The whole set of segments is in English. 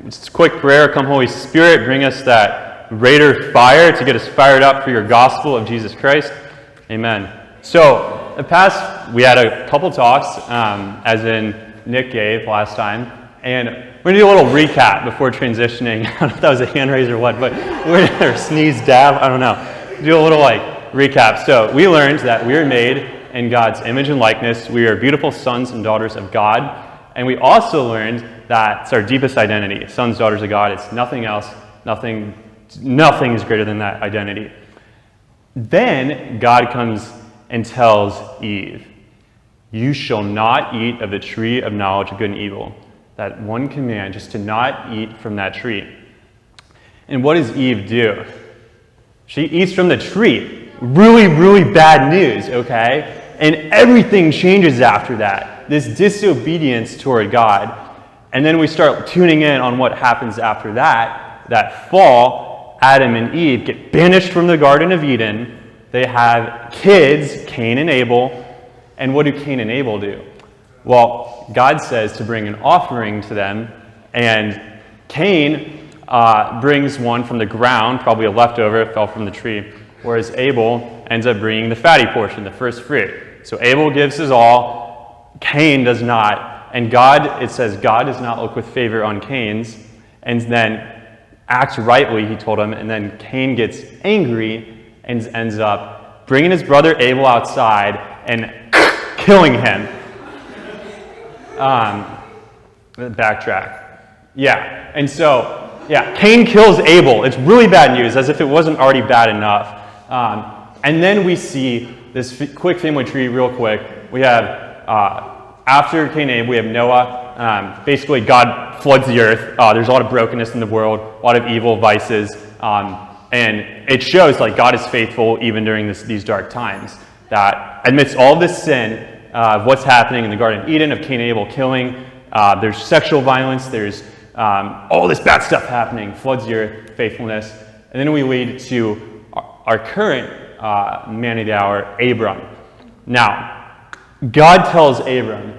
Just a quick prayer. Come, Holy Spirit, bring us that greater fire to get us fired up for your gospel of Jesus Christ. Amen. So, the past, we had a couple talks, as in Nick gave last time, and we're going to do a little recap before transitioning. I don't know if that was a hand raise or what, but we're going to sneeze, dab, I don't know. Do a little recap. So, we learned that we are made in God's image and likeness. We are beautiful sons and daughters of God. And we also learned that it's our deepest identity. Sons, daughters of God. It's nothing else. Nothing is greater than that identity. Then God comes and tells Eve, you shall not eat of the tree of knowledge of good and evil. That one command, just to not eat from that tree. And what does Eve do? She eats from the tree. Really, really bad news, okay? And everything changes after that. This disobedience toward God. And then we start tuning in on what happens after that. That fall, Adam and Eve get banished from the Garden of Eden. They have kids, Cain and Abel. And what do Cain and Abel do? Well, God says to bring an offering to them. And Cain brings one from the ground, probably a leftover, it fell from the tree. Whereas Abel ends up bringing the fatty portion, the first fruit. So Abel gives his all, Cain does not. And God, it says, God does not look with favor on Cain's, and then acts rightly, he told him, and then Cain gets angry and ends up bringing his brother Abel outside and killing him. Backtrack. Yeah, and so, Cain kills Abel. It's really bad news, as if it wasn't already bad enough. And then we see this quick family tree real quick. We have, after Cain and Abel, we have Noah. Basically, God floods the earth. There's a lot of brokenness in the world, a lot of evil, vices. And it shows like God is faithful even during these dark times. That amidst all of this sin, what's happening in the Garden of Eden, of Cain and Abel killing, there's sexual violence, there's all this bad stuff happening, floods the earth, faithfulness. And then we lead to our current man of the hour, Abram. Now, God tells Abram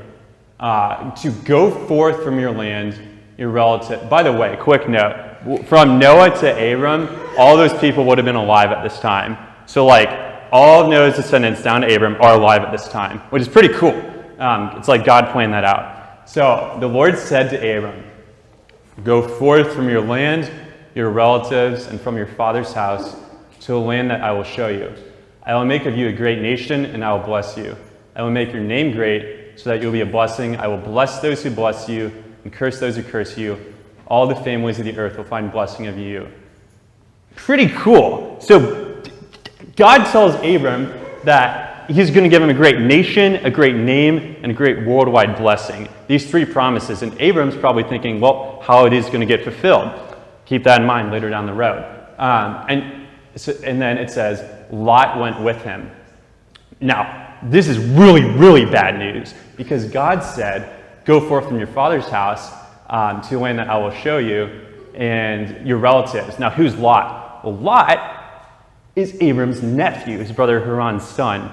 to go forth from your land, your relative. By the way, quick note, from Noah to Abram, all those people would have been alive at this time. So all of Noah's descendants down to Abram are alive at this time, which is pretty cool. It's like God planned that out. So the Lord said to Abram, go forth from your land, your relatives, and from your father's house, to a land that I will show you. I will make of you a great nation, and I will bless you. I will make your name great, so that you will be a blessing. I will bless those who bless you, and curse those who curse you. All the families of the earth will find blessing of you. Pretty cool. So God tells Abram that he's going to give him a great nation, a great name, and a great worldwide blessing. These three promises. And Abram's probably thinking, well, how it is going to get fulfilled. Keep that in mind later down the road. And then it says, Lot went with him. Now, this is really, really bad news, because God said, go forth from your father's house to a land that I will show you, and your relatives. Now, who's Lot? Well, Lot is Abram's nephew, his brother Haran's son.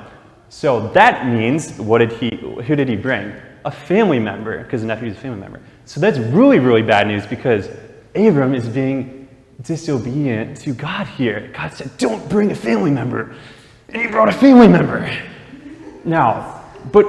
So that means, who did he bring? A family member, because the nephew is a family member. So that's really, really bad news, because Abram is being disobedient to God here. God said, don't bring a family member. And he brought a family member. Now, but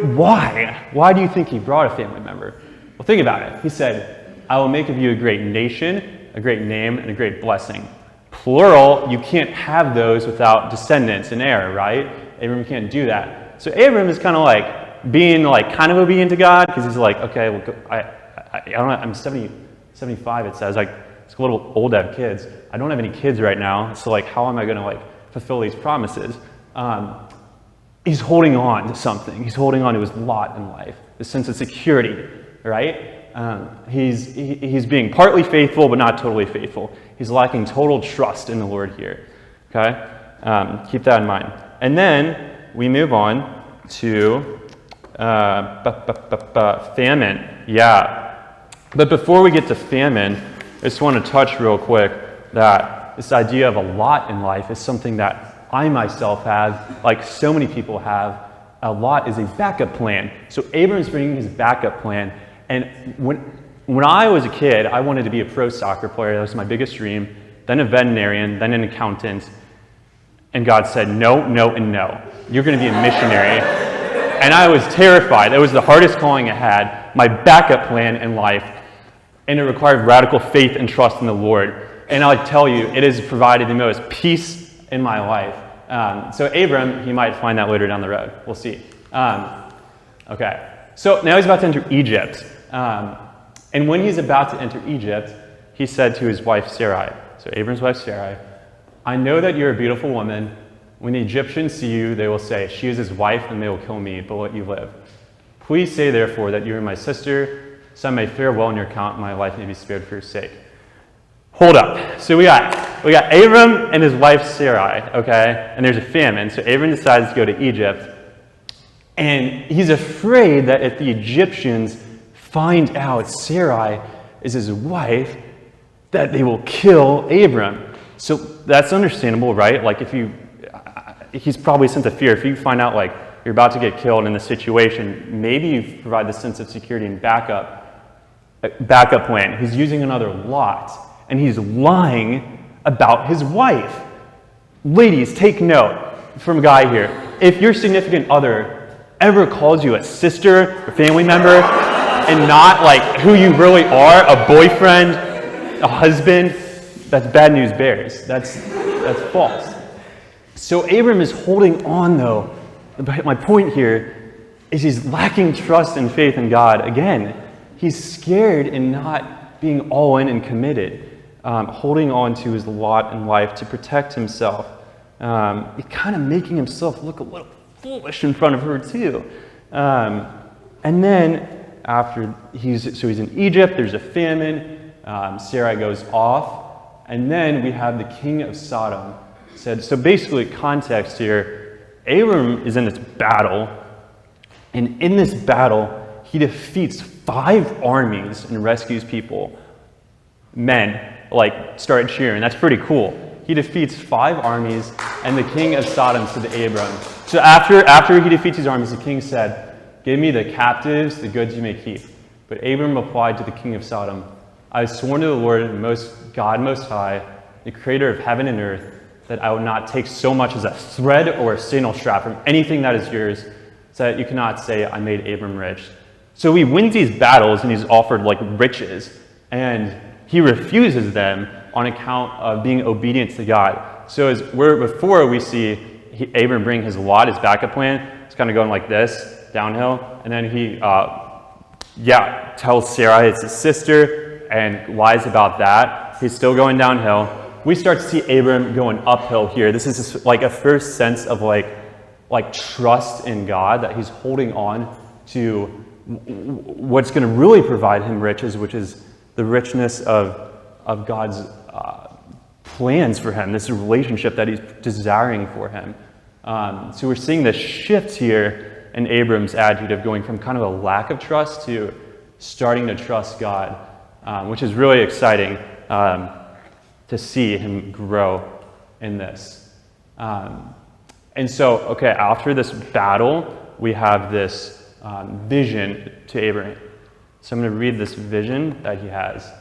why? Why do you think he brought a family member? Well, think about it. He said, I will make of you a great nation, a great name, and a great blessing. Plural, you can't have those without descendants and heir, right? Abram can't do that. So Abram is kind of being kind of obedient to God, because he's like, okay, well, I don't know, I'm 75, it says. It's a little old to have kids. I don't have any kids right now, so how am I going to fulfill these promises? He's holding on to something. He's holding on to his lot in life, the sense of security, right? He's being partly faithful, but not totally faithful. He's lacking total trust in the Lord here. Okay, keep that in mind. And then we move on to famine. Yeah, but before we get to famine, I just want to touch real quick that this idea of a lot in life is something that I myself have, like so many people have. A lot is a backup plan. So Abram's bringing his backup plan, and when When I was a kid, I wanted to be a pro soccer player. That was my biggest dream. Then a veterinarian, then an accountant. And God said, no, no, and no. You're going to be a missionary. And I was terrified. It was the hardest calling I had, my backup plan in life. And it required radical faith and trust in the Lord. And I'll tell you, it has provided the most peace in my life. So Abram, he might find that later down the road. We'll see. Okay. So now he's about to enter Egypt. And when he's about to enter Egypt, he said to his wife Sarai, so Abram's wife Sarai, I know that you're a beautiful woman. When the Egyptians see you, they will say, she is his wife, and they will kill me, but let you live. Please say, therefore, that you are my sister, so I may fare well in your account, and my life may be spared for your sake. Hold up. So we got Abram and his wife Sarai, okay? And there's a famine, so Abram decides to go to Egypt. And he's afraid that if the Egyptians find out Sarai is his wife, that they will kill Abram. So that's understandable, right? Like he's probably a sense of fear. If you find out like you're about to get killed in this situation, maybe you provide the sense of security and backup plan. He's using another lot, and he's lying about his wife. Ladies, take note from a guy here. If your significant other ever calls you a sister, a family member, and not like who you really are, a boyfriend, a husband, that's bad news bears. That's false. So Abram is holding on though. My point here is he's lacking trust and faith in God. Again, he's scared and not being all in and committed, holding on to his lot in life to protect himself. He's kind of making himself look a little foolish in front of her too. And then after he's in Egypt, there's a famine. Sarai goes off. And then we have the king of Sodom said, so basically context here, Abram is in this battle, and in this battle, he defeats 5 armies and rescues people. Men, like, started cheering. That's pretty cool. He defeats 5 armies, and the king of Sodom said to Abram, so after he defeats his armies, the king said, give me the captives, the goods you may keep. But Abram replied to the king of Sodom, I have sworn to the Lord, God Most High, the creator of heaven and earth, that I will not take so much as a thread or a sandal strap from anything that is yours, so that you cannot say, I made Abram rich. So he wins these battles, and he's offered like riches, and he refuses them on account of being obedient to God. So before we see Abram bring his lot, his backup plan, it's kind of going like this, downhill, and then he tells Sarai it's his sister, and lies about that. He's still going downhill. We start to see Abram going uphill here. This is just like a first sense of like trust in God, that he's holding on to what's going to really provide him riches, which is the richness of God's plans for him, this relationship that he's desiring for him. So we're seeing this shift here in Abram's attitude of going from kind of a lack of trust to starting to trust God, which is really exciting to see him grow in this. And so, okay, after this battle, we have this vision to Abraham. So I'm going to read this vision that he has.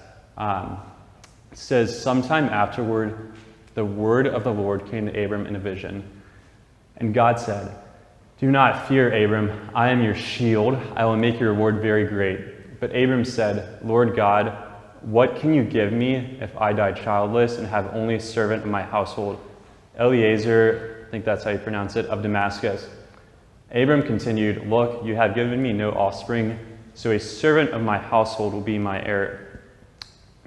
It says, sometime afterward, the word of the Lord came to Abram in a vision. And God said, do not fear, Abram. I am your shield. I will make your reward very great. But Abram said, Lord God, what can you give me if I die childless and have only a servant in my household, Eliezer, I think that's how you pronounce it, of Damascus? Abram continued, look, you have given me no offspring, so a servant of my household will be my heir.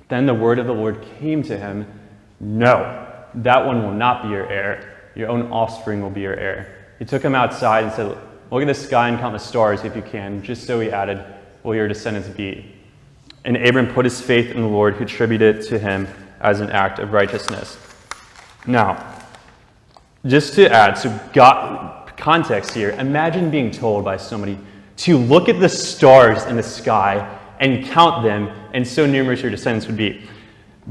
Then the word of the Lord came to him, no, that one will not be your heir. Your own offspring will be your heir. He took him outside and said, look at the sky and count the stars if you can. Just so he added, will your descendants be? And Abram put his faith in the Lord, who attributed it to him as an act of righteousness. Now, just to add, so God, context here, imagine being told by somebody to look at the stars in the sky and count them, and so numerous your descendants would be.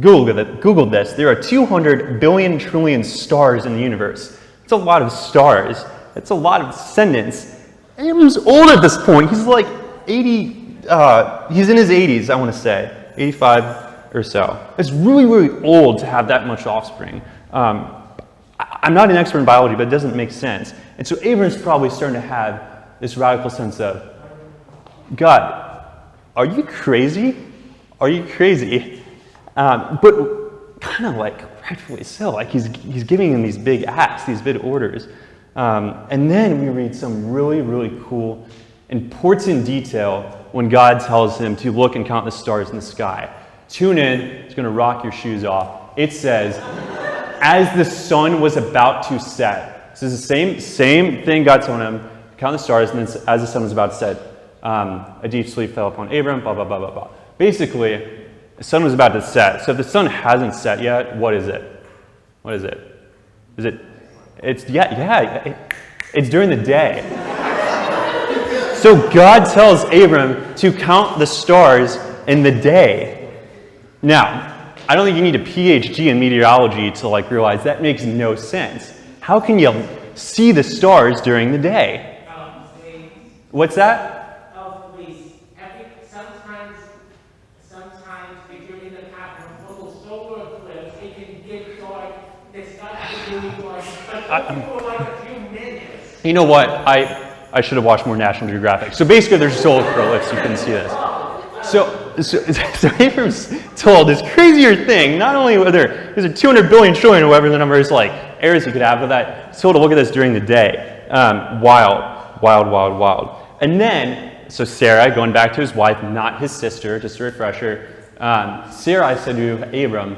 Google this. There are 200 billion trillion stars in the universe. It's a lot of stars. It's a lot of descendants. Abram's old at this point. He's like 80 he's in his 80s, I want to say, 85 or so. It's really, really old to have that much offspring. I'm not an expert in biology, but it doesn't make sense. And so Abram's probably starting to have this radical sense of, God, are you crazy? Are you crazy? But kind of like rightfully so. Like he's giving him these big asks, these big orders. And then we read some really, really cool, important detail when God tells him to look and count the stars in the sky. Tune in, it's going to rock your shoes off. It says, as the sun was about to set. This is the same thing God told him, count the stars, and then as the sun was about to set, a deep sleep fell upon Abram, blah, blah, blah, blah, blah. Basically, the sun was about to set. So if the sun hasn't set yet, what is it? What is it? It's during the day. So God tells Abram to count the stars in the day. Now, I don't think you need a PhD in meteorology to realize that makes no sense. How can you see the stars during the day? What's that? Sometimes during the pattern of little solar eclipse, it can get dark. It's not really dark, but for like a few minutes. You know what? I should have watched more National Geographic. So basically, there's a solar eclipse. You couldn't see this. So Abram's told this crazier thing. Not only were there's 200 billion trillion, or whatever the number is, errors you could have with that. He's told to look at this during the day. Wild. And then, so Sarai, going back to his wife, not his sister, just a refresher, Sarai said to Abram,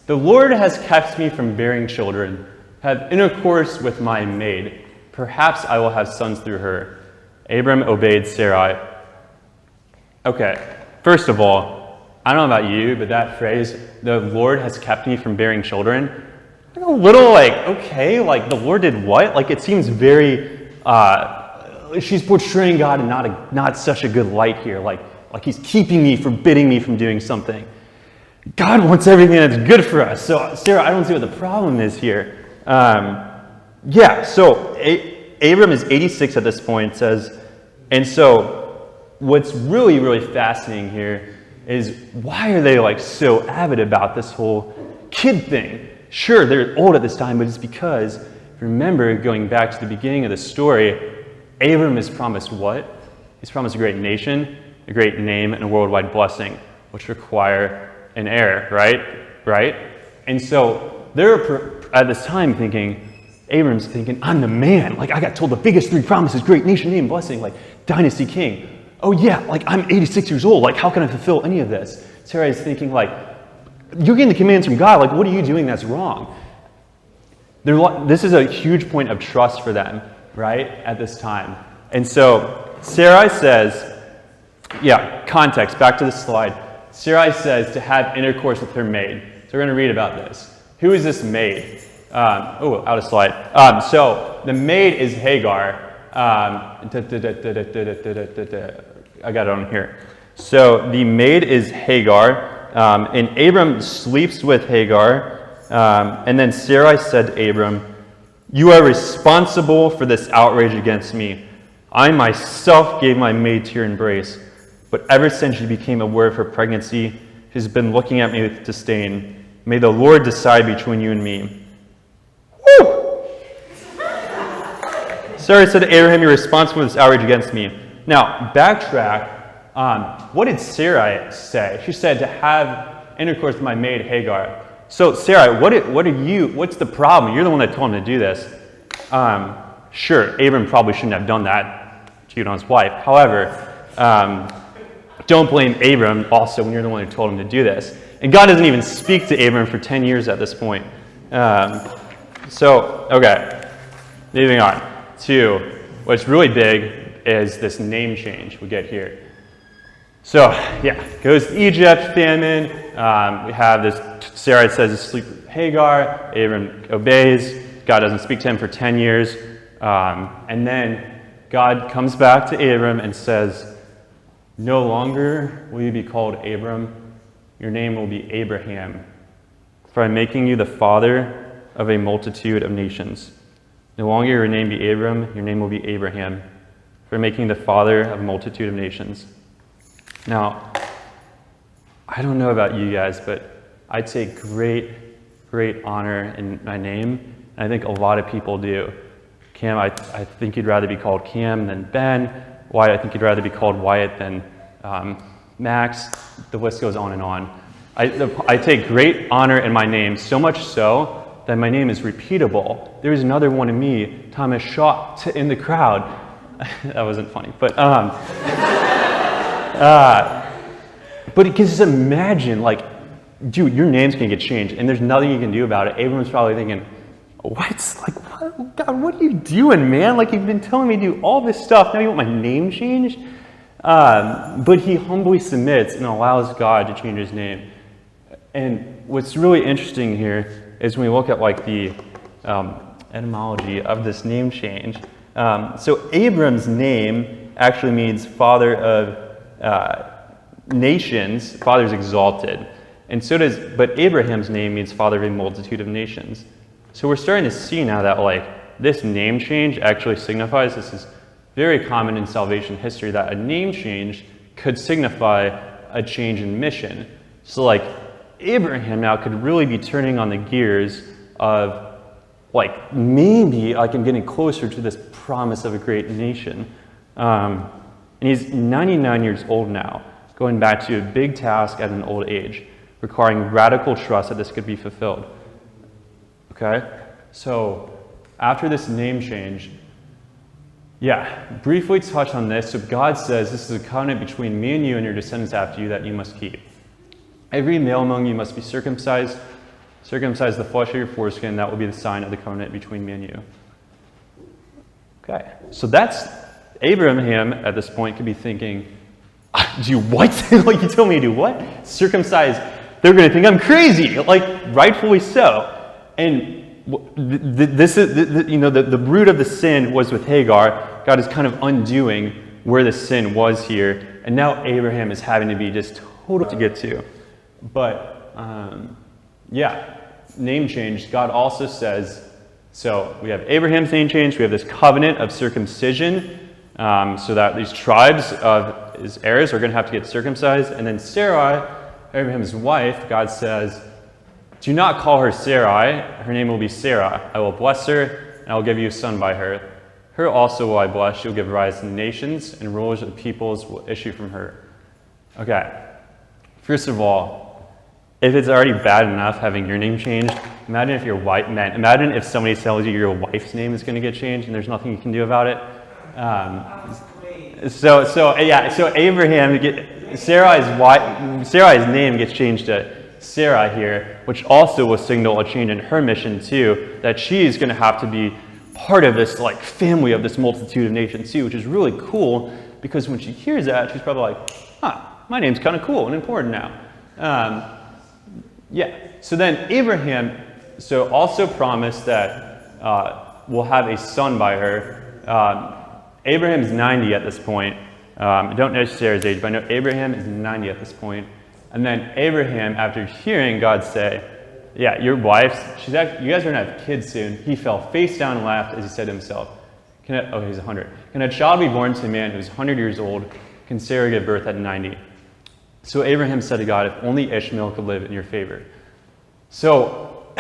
"The Lord has kept me from bearing children. Have intercourse with my maid. Perhaps I will have sons through her." Abram obeyed Sarai. Okay, first of all, I don't know about you, but that phrase, "the Lord has kept me from bearing children," a little okay, the Lord did what? It seems very, she's portraying God in not such a good light here, like he's keeping me, forbidding me from doing something. God wants everything that's good for us. So Sarah, I don't see what the problem is here. So Abram is 86 at this point, it says, and so what's really, really fascinating here is why are they so avid about this whole kid thing? Sure, they're old at this time, but it's because, remember, going back to the beginning of the story, Abram is promised what? He's promised a great nation, a great name, and a worldwide blessing, which require an heir, right? And so they're at this time thinking, Abram's thinking, I'm the man. I got told the biggest three promises, great nation, name, blessing, dynasty king. Oh yeah, I'm 86 years old. How can I fulfill any of this? Sarah is thinking, you're getting the commands from God. What are you doing that's wrong? This is a huge point of trust for them, right, at this time. And so Sarai says, context, back to the slide. Sarai says to have intercourse with her maid. So we're going to read about this. Who is this maid? Out of slide. So the maid is Hagar. I got it on here. So the maid is Hagar, and Abram sleeps with Hagar. And then Sarai said to Abram, "You are responsible for this outrage against me. I myself gave my maid to your embrace, but ever since she became aware of her pregnancy, she's been looking at me with disdain. May the Lord decide between you and me." Woo! Sarah said to Abraham, "You're responsible for this outrage against me." Now, backtrack. What did Sarai say? She said to have intercourse with my maid Hagar. So, Sarai, what's the problem? You're the one that told him to do this. Sure, Abram probably shouldn't have done that, cheated on his wife. However, don't blame Abram also when you're the one who told him to do this. And God doesn't even speak to Abram for 10 years at this point. Okay, moving on to what's really big is this name change we get here. So, goes to Egypt, famine. We have this, Sarah says to sleep with Hagar. Abram obeys. God doesn't speak to him for 10 years. And then God comes back to Abram and says, "No longer will you be called Abram. Your name will be Abraham. For I'm making you the father of a multitude of nations. No longer your name be Abram, your name will be Abraham. For I'm making you the father of a multitude of nations." Now, I don't know about you guys, but I take great honor in my name. And I think a lot of people do. Cam, I think you'd rather be called Cam than Ben. Wyatt, I think you'd rather be called Wyatt than Max. The list goes on and on. I take great honor in my name, so much so that my name is repeatable. There's another one of me, Thomas Shaw, in the crowd. That wasn't funny, but just imagine, like, dude, your name's gonna get changed, and there's nothing you can do about it. Abram's probably thinking, what? Like, what? God, what are you doing, man? Like, you've been telling me to do all this stuff, now you want my name changed? But he humbly submits and allows God to change his name. And what's really interesting here is when we look at, like, the etymology of this name change. So Abram's name actually means father of nations, father's exalted. And so but Abraham's name means father of a multitude of nations. So we're starting to see now that, like, this name change actually signifies, this is very common in salvation history, that a name change could signify a change in mission. So, like, Abraham now could really be turning on the gears of, like, maybe I can getting closer to this promise of a great nation. And he's 99 years old now, going back to a big task at an old age, requiring radical trust that this could be fulfilled. Okay? So, after this name change, briefly touch on this. So God says, this is a covenant between me and you and your descendants after you that you must keep. Every male among you must be circumcised. Circumcise the flesh of your foreskin. That will be the sign of the covenant between me and you. Okay. So that's, Abraham at this point could be thinking, do what? Like, you told me to do what? Circumcise. They're going to think I'm crazy. Like, rightfully so. And this is, the root of the sin was with Hagar. God is kind of undoing where the sin was here. And now Abraham is having to be just total to get to. But, name change. God also says, so we have Abraham's name change. We have this covenant of circumcision, so that these tribes of his heirs are going to have to get circumcised. And then Sarai, Abraham's wife, God says, do not call her Sarai. Her name will be Sarah. I will bless her, and I will give you a son by her. Her also will I bless. She will give rise to nations, and rulers of the peoples will issue from her. Okay. First of all, if it's already bad enough having your name changed, imagine if your wife, imagine if somebody tells you your wife's name is going to get changed and there's nothing you can do about it. So Abraham, Sarai's name gets changed to Sarah here, which also will signal a change in her mission too, that she's going to have to be part of this, like, family of this multitude of nations too, which is really cool, because when she hears that, she's probably like, my name's kind of cool and important now. So then Abraham also promised that we'll have a son by her. Abraham's 90 at this point. I don't know Sarah's age, but I know Abraham is 90 at this point. And then Abraham, after hearing God say, your wife, you guys are going to have kids soon, he fell face down and laughed as he said to himself, he's 100. Can a child be born to a man who's 100 years old? Can Sarah give birth at 90? So Abraham said to God, if only Ishmael could live in your favor. So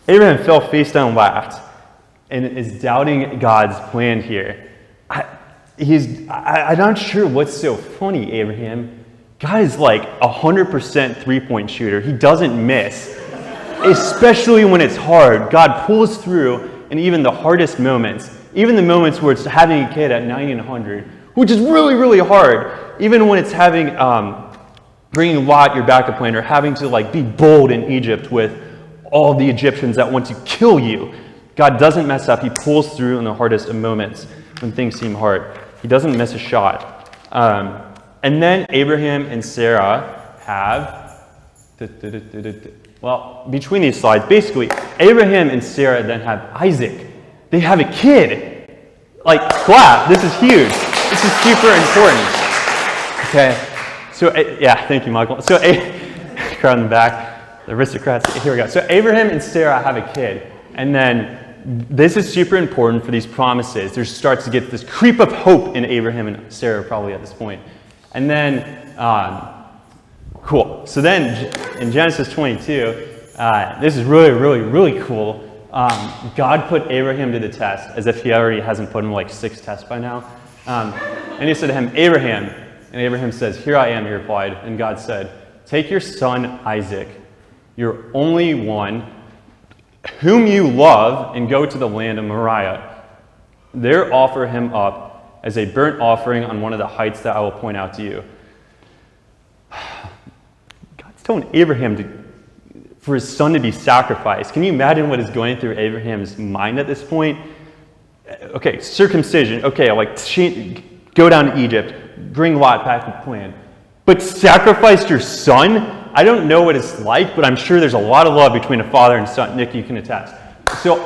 Abraham fell face down and laughed and is doubting God's plan here. I'm not sure what's so funny, Abraham. God is like 100% three-point shooter. He doesn't miss, especially when it's hard. God pulls through in even the hardest moments, even the moments where it's having a kid at 90 and 100, which is really, really hard. Even when it's having, bringing Lot, your backup plan, or having to, like, be bold in Egypt with all the Egyptians that want to kill you. God doesn't mess up. He pulls through in the hardest of moments when things seem hard. He doesn't miss a shot. And then Abraham and Sarah have, between these slides, basically, Abraham and Sarah then have Isaac. They have a kid. Like, clap. This is huge. This is super important. Okay. So, thank you, Michael. So, crowd in the back, the aristocrats. Here we go. So, Abraham and Sarah have a kid. And then, this is super important for these promises. There starts to get this creep of hope in Abraham and Sarah probably at this point. And then, cool. So then in Genesis 22, this is really, really, really cool. God put Abraham to the test, as if he already hasn't put him like 6 tests by now. And he said to him, Abraham. And Abraham says, here I am, he replied. And God said, take your son Isaac, your only one, whom you love, and go to the land of Moriah. There offer him up as a burnt offering on one of the heights that I will point out to you. God's telling Abraham for his son to be sacrificed. Can you imagine what is going through Abraham's mind at this point? Okay, circumcision. Okay, like go down to Egypt, bring Lot back to the plan. But sacrifice your son? I don't know what it's like, but I'm sure there's a lot of love between a father and son. Nick, you can attest. So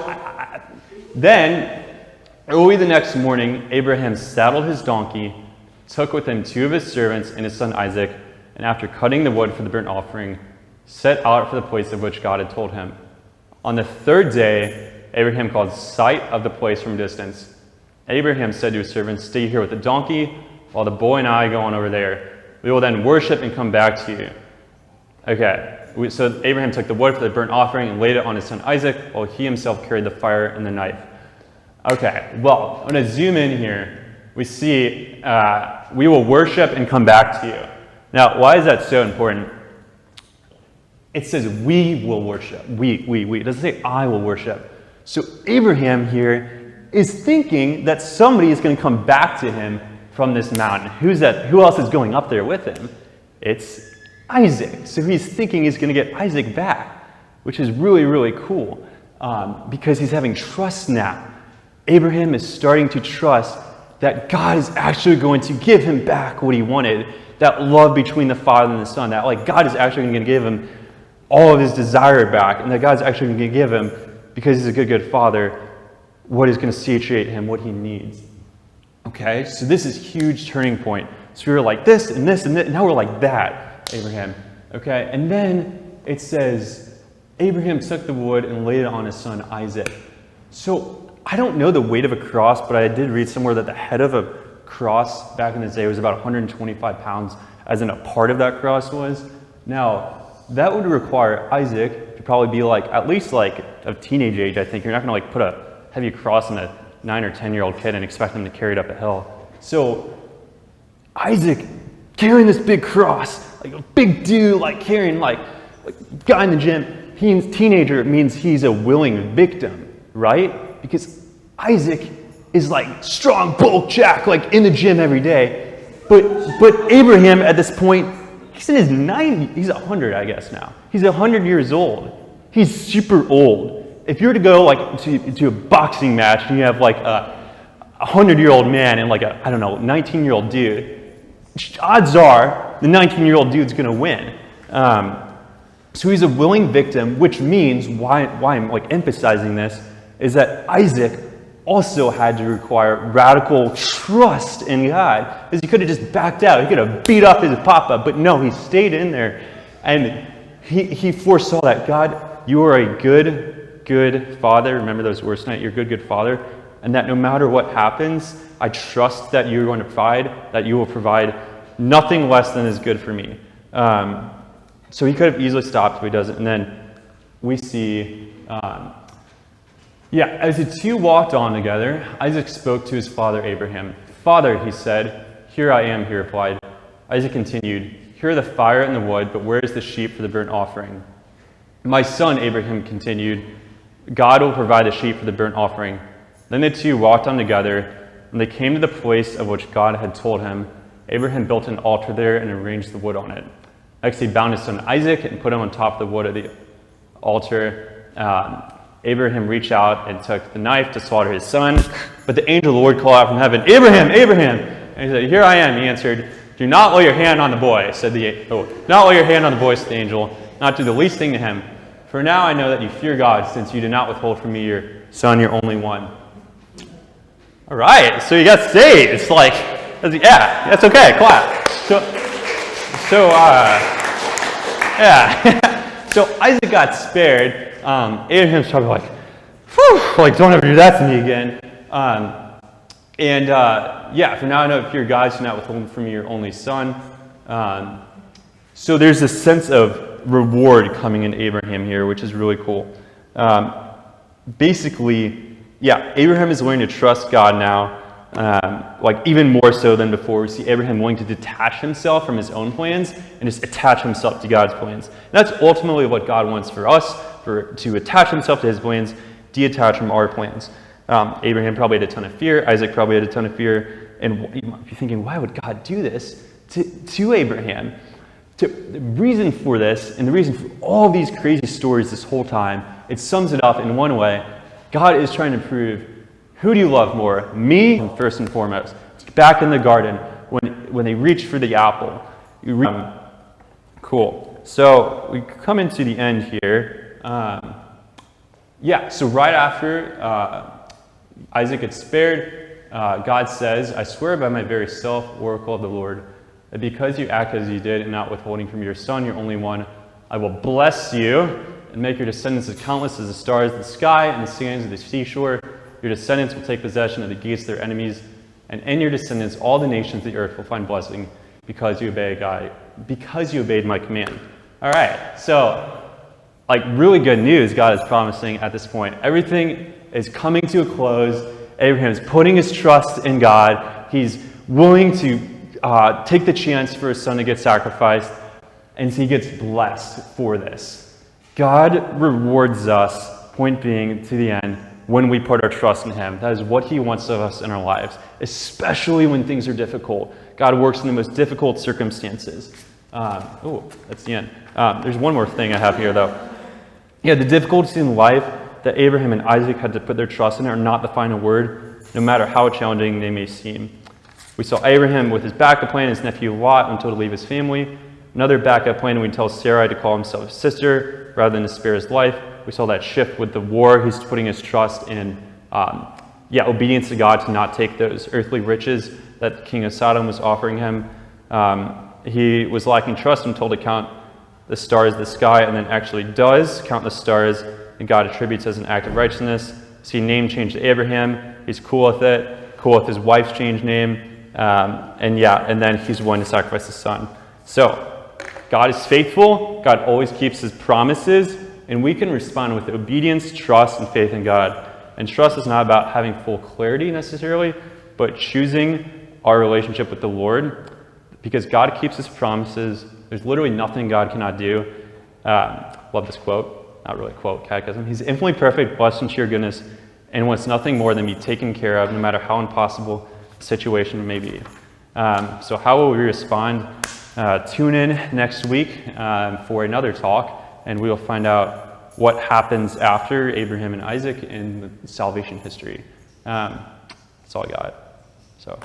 then, early the next morning, Abraham saddled his donkey, took with him 2 of his servants and his son Isaac, and after cutting the wood for the burnt offering, set out for the place of which God had told him. On the 3rd day, Abraham called sight of the place from a distance. Abraham said to his servants, stay here with the donkey, while the boy and I go on over there. We will then worship and come back to you. Okay, so Abraham took the wood for the burnt offering and laid it on his son Isaac, while he himself carried the fire and the knife. Okay, well, I'm going to zoom in here. We see, we will worship and come back to you. Now, why is that so important? It says we will worship. We. It doesn't say I will worship. So Abraham here is thinking that somebody is going to come back to him from this mountain. Who's that? Who else is going up there with him? It's Isaac. So he's thinking he's going to get Isaac back, which is really, really cool because he's having trust now. Abraham is starting to trust that God is actually going to give him back what he wanted, that love between the father and the son, that like God is actually going to give him all of his desire back, and that God's actually going to give him, because he's a good, good father, what is going to satiate him, what he needs. Okay, so this is a huge turning point. So we were like this and this and this, and now we're like that, Abraham. Okay, and then it says, Abraham took the wood and laid it on his son Isaac. So I don't know the weight of a cross, but I did read somewhere that the head of a cross back in the day was about 125 pounds, as in a part of that cross was. Now, that would require Isaac to probably be like, at least like of teenage age, I think. You're not going to like put a heavy cross on a 9 or 10-year-old kid and expect them to carry it up a hill. So Isaac carrying this big cross, like a big dude, like carrying like guy in the gym. He's teenager, it means he's a willing victim, right? Because Isaac is like strong, bulk jack, like in the gym every day. But Abraham at this point, he's in his 90s. He's 100, I guess now. He's 100 years old. He's super old. If you were to go like to a boxing match and you have like a 100-year-old man and like a, I don't know, 19-year-old dude, odds are the 19-year-old dude's going to win. So he's a willing victim, which means why I'm like emphasizing this is that Isaac also had to require radical trust in God, because he could have just backed out. He could have beat up his papa, but no, he stayed in there, and he foresaw that God, you are a good father. Remember those words tonight. You're a good father, and that no matter what happens, I trust that you're going to provide. That you will provide nothing less than is good for me. So he could have easily stopped, but he doesn't. And then we see. As the two walked on together, Isaac spoke to his father Abraham. Father, he said. Here I am, he replied. Isaac continued, here are the fire and the wood, but where is the sheep for the burnt offering? My son, Abraham continued, God will provide the sheep for the burnt offering. Then the two walked on together, and they came to the place of which God had told him. Abraham built an altar there and arranged the wood on it. Next, he bound his son Isaac and put him on top of the wood of the altar. Abraham reached out and took the knife to slaughter his son, but the angel of the Lord called out from heaven, Abraham, Abraham! And he said, here I am, he answered. Do not lay your hand on the boy, said not lay your hand on the boy, said the angel, not do the least thing to him. For now I know that you fear God, since you did not withhold from me your son, your only one. All right, so you got saved. It's like, yeah, that's okay, clap. So Isaac got spared. Abraham's probably like, whew, like, don't ever do that to me again. And yeah, for now I know if you're guys, do not withhold from your only son. So there's this sense of reward coming in Abraham here, which is really cool. Basically, yeah, Abraham is learning to trust God now, like even more so than before. We see Abraham willing to detach himself from his own plans and just attach himself to God's plans. And that's ultimately what God wants for us, to attach himself to his plans, detach from our plans. Abraham probably had a ton of fear. Isaac probably had a ton of fear. And you might be thinking, why would God do this to Abraham? The reason for this, and the reason for all these crazy stories this whole time, it sums it up in one way. God is trying to prove, who do you love more? Me, first and foremost. Back in the garden, when they reached for the apple. Cool. So we come into the end here. Yeah, so right after Isaac gets spared, God says, I swear by my very self, oracle of the Lord, that because you act as you did and not withholding from your son, your only one, I will bless you and make your descendants as countless as the stars of the sky and the sands of the seashore. Your descendants will take possession of the gates of their enemies, and in your descendants all the nations of the earth will find blessing because you obeyed God, because you obeyed my command. All right, so like really good news God is promising at this point. Everything is coming to a close. Abraham is putting his trust in God. He's willing to take the chance for his son to get sacrificed, and he gets blessed for this. God rewards us, point being, to the end, when we put our trust in him. That is what he wants of us in our lives, especially when things are difficult. God works in the most difficult circumstances. Oh, that's the end. There's one more thing I have here, though. Yeah, the difficulties in life that Abraham and Isaac had to put their trust in are not the final word, no matter how challenging they may seem. We saw Abraham with his backup plan, his nephew Lot, when told to leave his family. Another backup plan when he tells Sarai to call himself his sister rather than to spare his life. We saw that shift with the war. He's putting his trust in obedience to God to not take those earthly riches that the king of Sodom was offering him. He was lacking trust and told to count the stars of the sky, and then actually does count the stars, and God attributes as an act of righteousness. See, name changed to Abraham. He's cool with it. Cool with his wife's changed name. And then he's willing to sacrifice his son. So, God is faithful. God always keeps his promises. And we can respond with obedience, trust, and faith in God. And trust is not about having full clarity necessarily, but choosing our relationship with the Lord. Because God keeps his promises. There's literally nothing God cannot do. Love this quote. Not really a quote, catechism. He's infinitely perfect, blessed in sheer goodness, and wants nothing more than be taken care of, no matter how impossible the situation may be. So how will we respond? Tune in next week for another talk, and we will find out what happens after Abraham and Isaac in the salvation history. That's all I got. So.